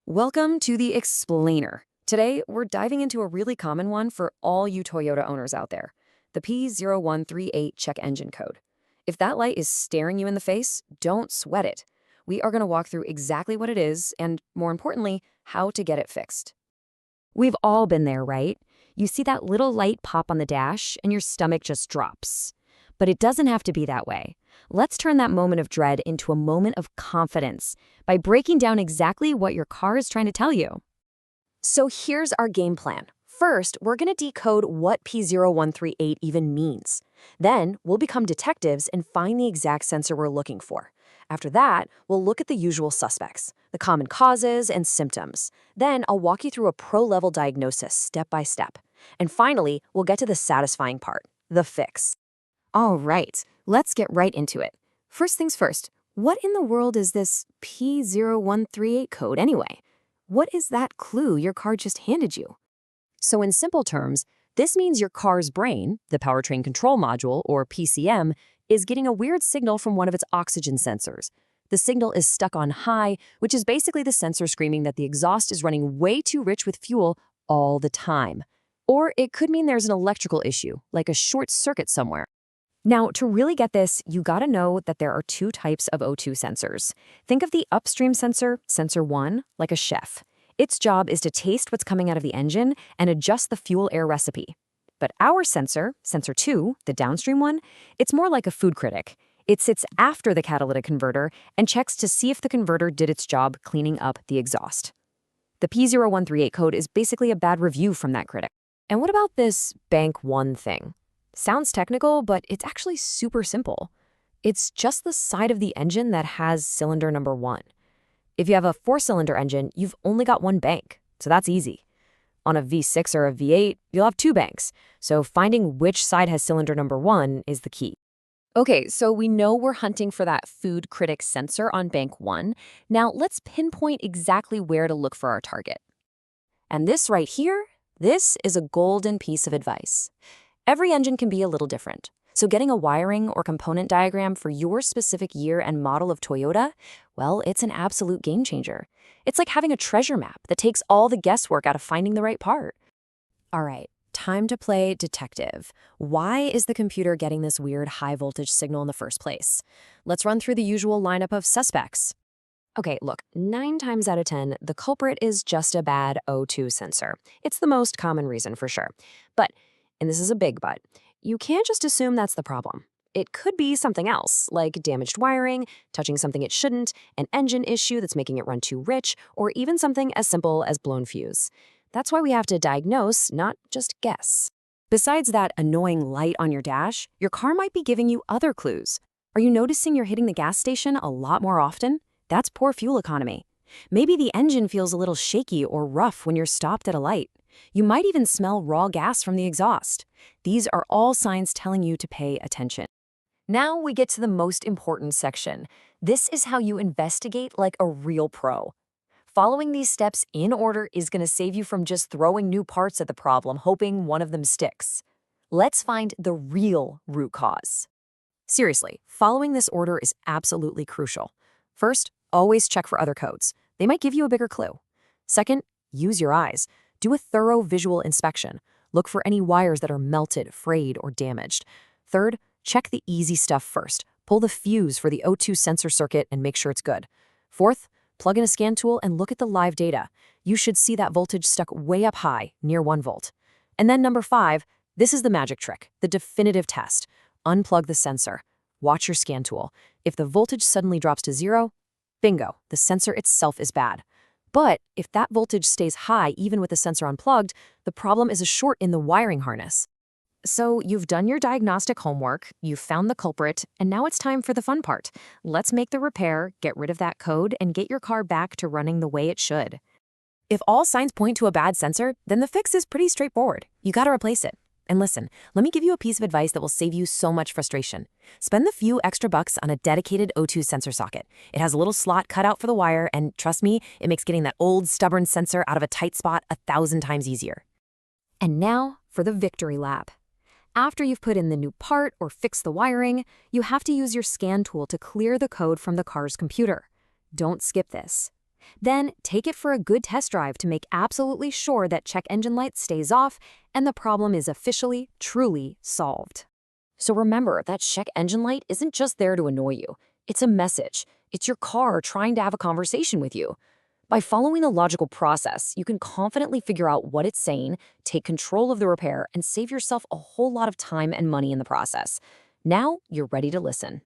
Welcome to the Explainer. Today, we're diving into a really common one for all you Toyota owners out there, the P0138 check engine code. If that light is staring you in the face, don't sweat it. We are going to walk through exactly what it is and, more importantly, how to get it fixed. We've all been there, right? You see that little light pop on the dash and your stomach just drops. But it doesn't have to be that way. Let's turn that moment of dread into a moment of confidence by breaking down exactly what your car is trying to tell you. So here's our game plan. First, we're going to decode what P0138 even means. Then, we'll become detectives and find the exact sensor we're looking for. After that, we'll look at the usual suspects, the common causes and symptoms. Then, I'll walk you through a pro-level diagnosis step by step. And finally, we'll get to the satisfying part, the fix. All right, let's get right into it. First things first, what in the world is this P0138 code anyway? What is that clue your car just handed you? So in simple terms, this means your car's brain, the powertrain control module, or PCM, is getting a weird signal from one of its oxygen sensors. The signal is stuck on high, which is basically the sensor screaming that the exhaust is running way too rich with fuel all the time. Or it could mean there's an electrical issue, like a short circuit somewhere. Now, to really get this, you gotta know that there are two types of O2 sensors. Think of the upstream sensor, sensor 1, like a chef. Its job is to taste what's coming out of the engine and adjust the fuel-air recipe. But our sensor, sensor 2, the downstream one, it's more like a food critic. It sits after the catalytic converter and checks to see if the converter did its job cleaning up the exhaust. The P0138 code is basically a bad review from that critic. And what about this bank 1 thing? Sounds technical, but it's actually super simple. It's just the side of the engine that has cylinder number 1. If you have a 4-cylinder engine, you've only got one bank, so that's easy. On a V6 or a V8, you'll have 2 banks, so finding which side has cylinder number 1 is the key. Okay, so we know we're hunting for that food critic sensor on bank 1. Now let's pinpoint exactly where to look for our target. And this right here, this is a golden piece of advice. Every engine can be a little different, so getting a wiring or component diagram for your specific year and model of Toyota, well, it's an absolute game changer. It's like having a treasure map that takes all the guesswork out of finding the right part. All right, time to play detective. Why is the computer getting this weird high-voltage signal in the first place? Let's run through the usual lineup of suspects. Okay, look, 9 times out of 10, the culprit is just a bad O2 sensor. It's the most common reason for sure. But and this is a big but, you can't just assume that's the problem. It could be something else, like damaged wiring, touching something it shouldn't, an engine issue that's making it run too rich, or even something as simple as blown fuse. That's why we have to diagnose, not just guess. Besides that annoying light on your dash, your car might be giving you other clues. Are you noticing you're hitting the gas station a lot more often? That's poor fuel economy. Maybe the engine feels a little shaky or rough when you're stopped at a light. You might even smell raw gas from the exhaust. These are all signs telling you to pay attention. Now we get to the most important section. This is how you investigate like a real pro. Following these steps in order is going to save you from just throwing new parts at the problem, hoping one of them sticks. Let's find the real root cause. Seriously, following this order is absolutely crucial. First, always check for other codes. They might give you a bigger clue. Second, use your eyes. Do a thorough visual inspection. Look for any wires that are melted, frayed, or damaged. Third, check the easy stuff first. Pull the fuse for the O2 sensor circuit and make sure it's good. Fourth, plug in a scan tool and look at the live data. You should see that voltage stuck way up high, near 1 volt. And then number 5, this is the magic trick, the definitive test. Unplug the sensor. Watch your scan tool. If the voltage suddenly drops to 0, bingo, the sensor itself is bad. But if that voltage stays high even with the sensor unplugged, the problem is a short in the wiring harness. So you've done your diagnostic homework, you've found the culprit, and now it's time for the fun part. Let's make the repair, get rid of that code, and get your car back to running the way it should. If all signs point to a bad sensor, then the fix is pretty straightforward. You gotta replace it. And listen, let me give you a piece of advice that will save you so much frustration. Spend the few extra bucks on a dedicated O2 sensor socket. It has a little slot cut out for the wire, and trust me, it makes getting that old, stubborn sensor out of a tight spot 1,000 times easier. And now for the victory lap. After you've put in the new part or fixed the wiring, you have to use your scan tool to clear the code from the car's computer. Don't skip this. Then take it for a good test drive to make absolutely sure that check engine light stays off and the problem is officially, truly solved. So remember, that check engine light isn't just there to annoy you. It's a message. It's your car trying to have a conversation with you. By following a logical process, you can confidently figure out what it's saying, take control of the repair, and save yourself a whole lot of time and money in the process. Now you're ready to listen.